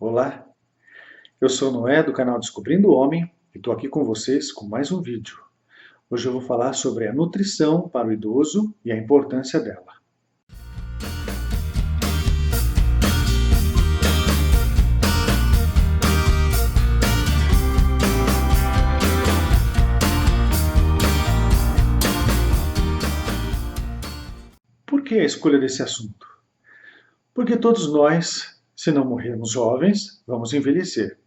Olá, eu sou Noé do canal Descobrindo o Homem e estou aqui com vocês com mais um vídeo. Hoje eu vou falar sobre a nutrição para o idoso e a importância dela. Por que a escolha desse assunto? Porque todos nós, se não morrermos jovens, vamos envelhecer.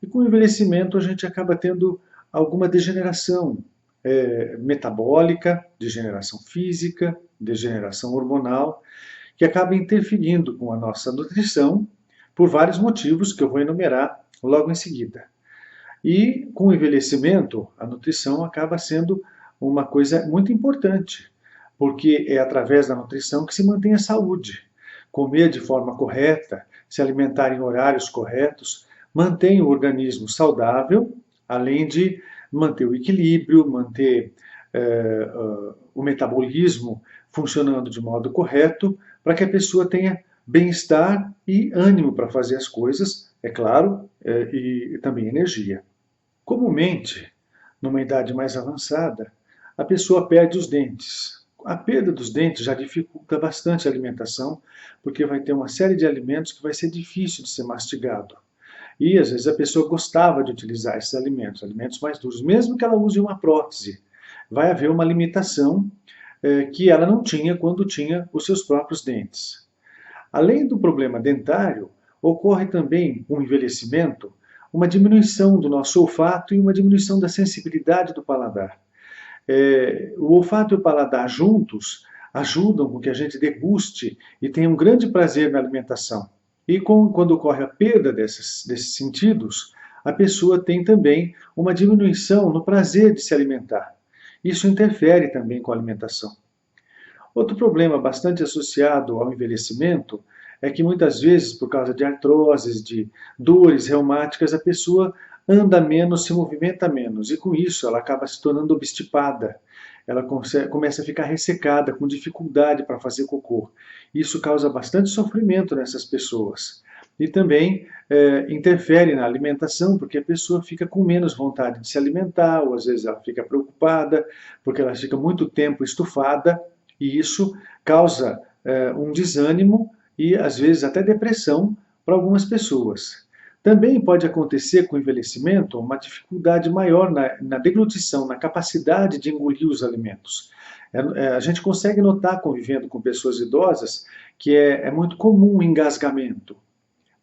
E com o envelhecimento a gente acaba tendo alguma degeneração metabólica, degeneração física, degeneração hormonal, que acaba interferindo com a nossa nutrição por vários motivos que eu vou enumerar logo em seguida. E com o envelhecimento, a nutrição acaba sendo uma coisa muito importante, porque é através da nutrição que se mantém a saúde. Comer de forma correta, se alimentar em horários corretos, mantém o organismo saudável, além de manter o equilíbrio, manter o metabolismo funcionando de modo correto, para que a pessoa tenha bem-estar e ânimo para fazer as coisas, é claro, e também energia. Comumente, numa idade mais avançada, a pessoa perde os dentes. A perda dos dentes já dificulta bastante a alimentação, porque vai ter uma série de alimentos que vai ser difícil de ser mastigado. E às vezes a pessoa gostava de utilizar esses alimentos, alimentos mais duros, mesmo que ela use uma prótese. Vai haver uma limitação que ela não tinha quando tinha os seus próprios dentes. Além do problema dentário, ocorre também, com o envelhecimento, uma diminuição do nosso olfato e uma diminuição da sensibilidade do paladar. O olfato e o paladar juntos ajudam com que a gente deguste e tenha um grande prazer na alimentação. E quando ocorre a perda desses sentidos, a pessoa tem também uma diminuição no prazer de se alimentar. Isso interfere também com a alimentação. Outro problema bastante associado ao envelhecimento é que muitas vezes, por causa de artroses, de dores reumáticas, a pessoa anda menos, se movimenta menos, e com isso ela acaba se tornando obstipada. Ela começa a ficar ressecada, com dificuldade para fazer cocô. Isso causa bastante sofrimento nessas pessoas. E também interfere na alimentação, porque a pessoa fica com menos vontade de se alimentar, ou às vezes ela fica preocupada, porque ela fica muito tempo estufada, e isso causa um desânimo e às vezes até depressão para algumas pessoas. Também pode acontecer com o envelhecimento uma dificuldade maior na deglutição, na capacidade de engolir os alimentos. A gente consegue notar, convivendo com pessoas idosas, que é muito comum o engasgamento,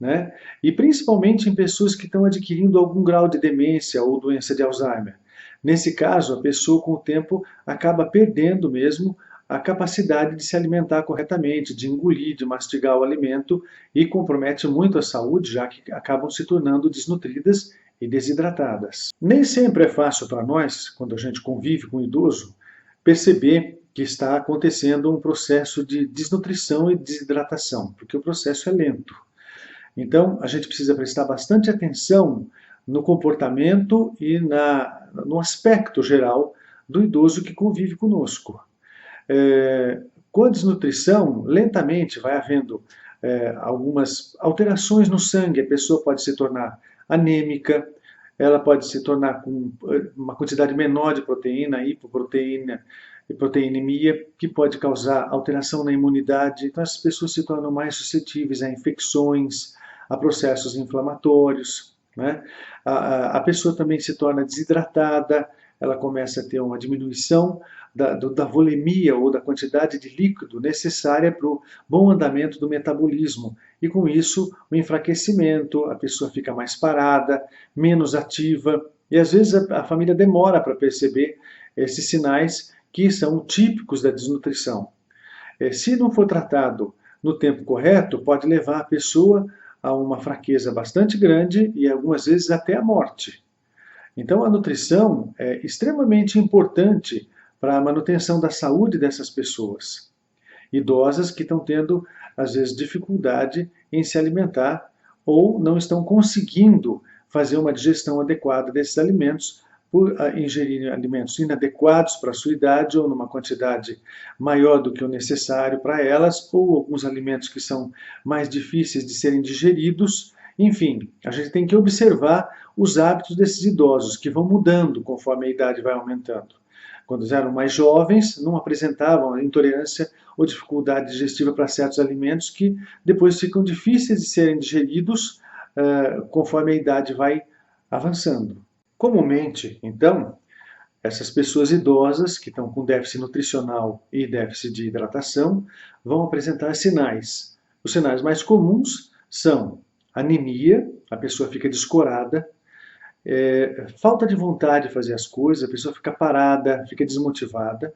né? E principalmente em pessoas que estão adquirindo algum grau de demência ou doença de Alzheimer. Nesse caso, a pessoa com o tempo acaba perdendo mesmo a capacidade de se alimentar corretamente, de engolir, de mastigar o alimento, e compromete muito a saúde, já que acabam se tornando desnutridas e desidratadas. Nem sempre é fácil para nós, quando a gente convive com um idoso, perceber que está acontecendo um processo de desnutrição e desidratação, porque o processo é lento. Então, a gente precisa prestar bastante atenção no comportamento e no aspecto geral do idoso que convive conosco. Com a desnutrição, lentamente vai havendo algumas alterações no sangue. A pessoa pode se tornar anêmica, ela pode se tornar com uma quantidade menor de proteína, hipoproteína e proteinemia, que pode causar alteração na imunidade. Então as pessoas se tornam mais suscetíveis a infecções, a processos inflamatórios, né? A pessoa também se torna desidratada, ela começa a ter uma diminuição da volemia ou da quantidade de líquido necessária para o bom andamento do metabolismo. E com isso, o enfraquecimento, a pessoa fica mais parada, menos ativa, e às vezes a família demora para perceber esses sinais que são típicos da desnutrição. Se não for tratado no tempo correto, pode levar a pessoa a uma fraqueza bastante grande e algumas vezes até a morte. Então a nutrição é extremamente importante para a manutenção da saúde dessas pessoas. Idosas que estão tendo, às vezes, dificuldade em se alimentar ou não estão conseguindo fazer uma digestão adequada desses alimentos por ingerirem alimentos inadequados para a sua idade ou numa quantidade maior do que o necessário para elas, ou alguns alimentos que são mais difíceis de serem digeridos Enfim, a gente tem que observar os hábitos desses idosos, que vão mudando conforme a idade vai aumentando. Quando eram mais jovens, não apresentavam intolerância ou dificuldade digestiva para certos alimentos que depois ficam difíceis de serem digeridos conforme a idade vai avançando. Comumente, então, essas pessoas idosas que estão com déficit nutricional e déficit de hidratação vão apresentar sinais. Os sinais mais comuns são anemia, a pessoa fica descorada, falta de vontade de fazer as coisas, a pessoa fica parada, fica desmotivada,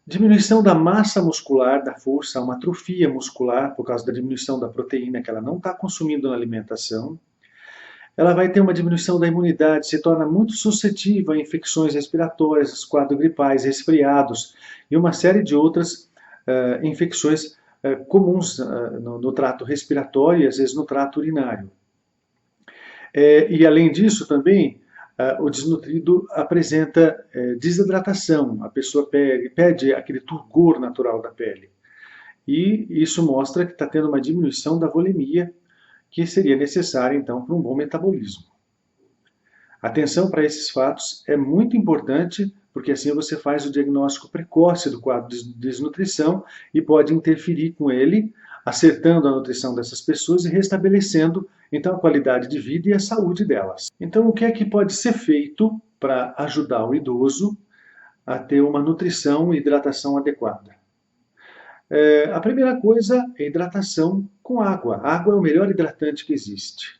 diminuição da massa muscular, da força, uma atrofia muscular por causa da diminuição da proteína que ela não está consumindo na alimentação. Ela vai ter uma diminuição da imunidade, se torna muito suscetível a infecções respiratórias, quadros gripais, resfriados e uma série de outras infecções comuns no trato respiratório e às vezes no trato urinário. E além disso também, o desnutrido apresenta desidratação, a pessoa perde aquele turgor natural da pele. E isso mostra que está tendo uma diminuição da volemia, que seria necessária então para um bom metabolismo. Atenção para esses fatos é muito importante, porque assim você faz o diagnóstico precoce do quadro de desnutrição e pode interferir com ele, acertando a nutrição dessas pessoas e restabelecendo então a qualidade de vida e a saúde delas. Então o que é que pode ser feito para ajudar o idoso a ter uma nutrição e hidratação adequada? A primeira coisa é hidratação com água. A água é o melhor hidratante que existe.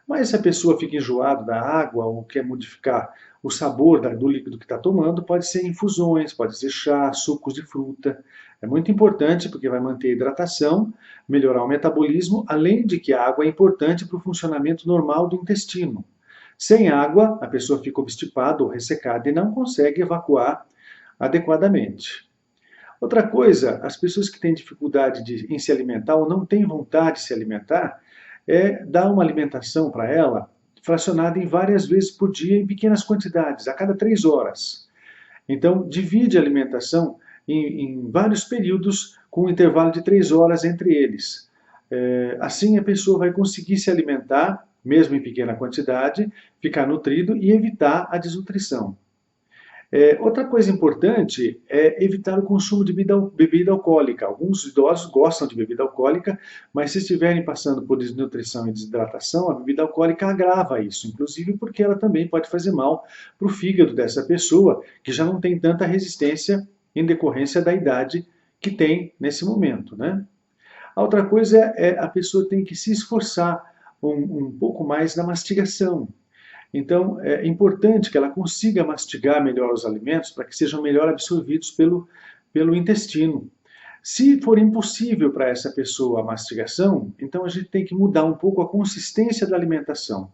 Mas se a pessoa fica enjoada da água ou quer modificar o sabor do líquido que está tomando, pode ser infusões, pode ser chá, sucos de fruta. É muito importante porque vai manter a hidratação, melhorar o metabolismo, além de que a água é importante para o funcionamento normal do intestino. Sem água, a pessoa fica obstipada ou ressecada e não consegue evacuar adequadamente. Outra coisa, as pessoas que têm dificuldade em se alimentar ou não têm vontade de se alimentar, dar uma alimentação para ela fracionada em várias vezes por dia em pequenas quantidades, a cada 3 horas. Então, divide a alimentação em vários períodos com um intervalo de 3 horas entre eles. Assim a pessoa vai conseguir se alimentar, mesmo em pequena quantidade, ficar nutrido e evitar a desnutrição. Outra coisa importante é evitar o consumo de bebida alcoólica. Alguns idosos gostam de bebida alcoólica, mas se estiverem passando por desnutrição e desidratação, a bebida alcoólica agrava isso, inclusive porque ela também pode fazer mal para o fígado dessa pessoa, que já não tem tanta resistência em decorrência da idade que tem nesse momento, né? A outra coisa é a pessoa tem que se esforçar um pouco mais na mastigação. Então, é importante que ela consiga mastigar melhor os alimentos para que sejam melhor absorvidos pelo intestino. Se for impossível para essa pessoa a mastigação, então a gente tem que mudar um pouco a consistência da alimentação.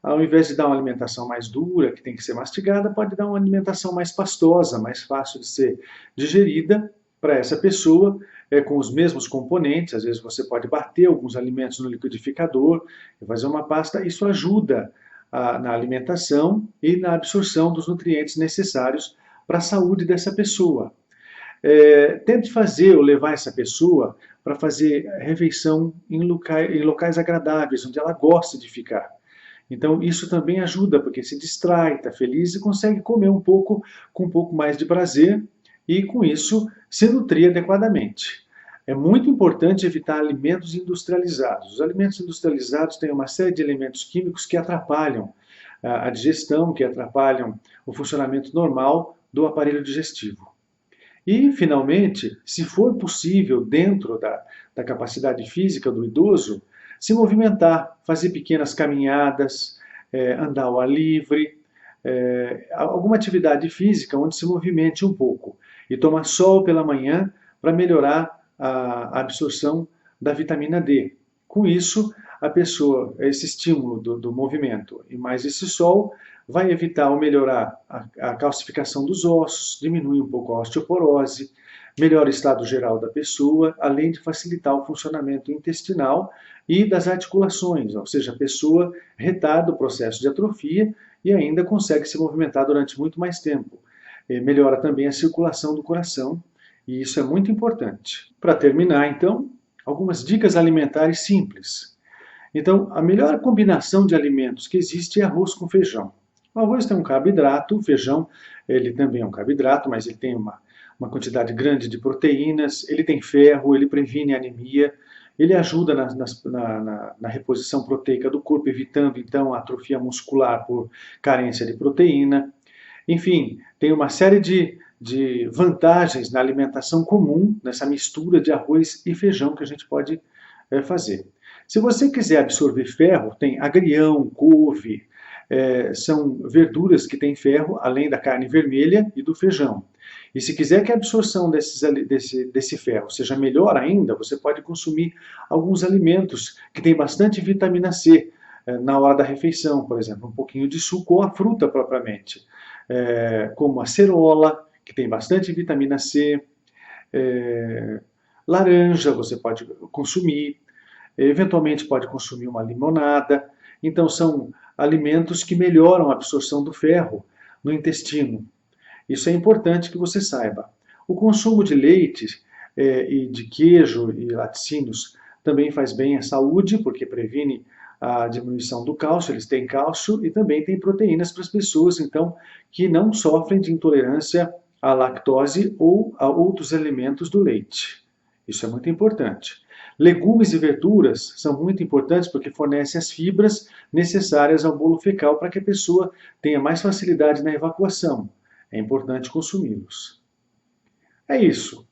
Ao invés de dar uma alimentação mais dura, que tem que ser mastigada, pode dar uma alimentação mais pastosa, mais fácil de ser digerida para essa pessoa, com os mesmos componentes. Às vezes você pode bater alguns alimentos no liquidificador e fazer uma pasta. Isso ajuda na alimentação e na absorção dos nutrientes necessários para a saúde dessa pessoa. Tente fazer ou levar essa pessoa para fazer refeição em locais agradáveis, onde ela gosta de ficar. Então isso também ajuda, porque se distrai, está feliz e consegue comer um pouco com um pouco mais de prazer e com isso se nutrir adequadamente. É muito importante evitar alimentos industrializados. Os alimentos industrializados têm uma série de elementos químicos que atrapalham a digestão, que atrapalham o funcionamento normal do aparelho digestivo. E, finalmente, se for possível, dentro da capacidade física do idoso, se movimentar, fazer pequenas caminhadas, andar ao ar livre, alguma atividade física onde se movimente um pouco. E tomar sol pela manhã para melhorar a absorção da vitamina D. Com isso, a pessoa, esse estímulo do movimento e mais esse sol, vai evitar ou melhorar a calcificação dos ossos, diminuir um pouco a osteoporose, melhora o estado geral da pessoa, além de facilitar o funcionamento intestinal e das articulações, ou seja, a pessoa retarda o processo de atrofia e ainda consegue se movimentar durante muito mais tempo. Melhora também a circulação do coração, e isso é muito importante. Para terminar, então, algumas dicas alimentares simples. Então, a melhor combinação de alimentos que existe é arroz com feijão. O arroz tem um carboidrato, o feijão ele também é um carboidrato, mas ele tem uma quantidade grande de proteínas, ele tem ferro, ele previne anemia, ele ajuda na reposição proteica do corpo, evitando então a atrofia muscular por carência de proteína. Enfim, tem uma série de vantagens na alimentação comum, nessa mistura de arroz e feijão que a gente pode fazer. Se você quiser absorver ferro, tem agrião, couve, são verduras que têm ferro, além da carne vermelha e do feijão. E se quiser que a absorção desse ferro seja melhor ainda, você pode consumir alguns alimentos que têm bastante vitamina C na hora da refeição, por exemplo, um pouquinho de suco ou a fruta propriamente, como a cerola, que tem bastante vitamina C, laranja você pode consumir, eventualmente pode consumir uma limonada. Então são alimentos que melhoram a absorção do ferro no intestino. Isso é importante que você saiba. O consumo de leite e de queijo e laticínios também faz bem à saúde, porque previne a diminuição do cálcio, eles têm cálcio e também têm proteínas para as pessoas, então, que não sofrem de intolerância à lactose ou a outros elementos do leite. Isso é muito importante. Legumes e verduras são muito importantes porque fornecem as fibras necessárias ao bolo fecal para que a pessoa tenha mais facilidade na evacuação. É importante consumi-los. É isso.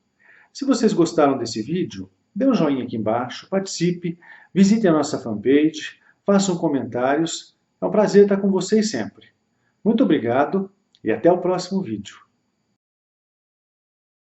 Se vocês gostaram desse vídeo, dê um joinha aqui embaixo, participe, visite a nossa fanpage, façam comentários. É um prazer estar com vocês sempre. Muito obrigado e até o próximo vídeo.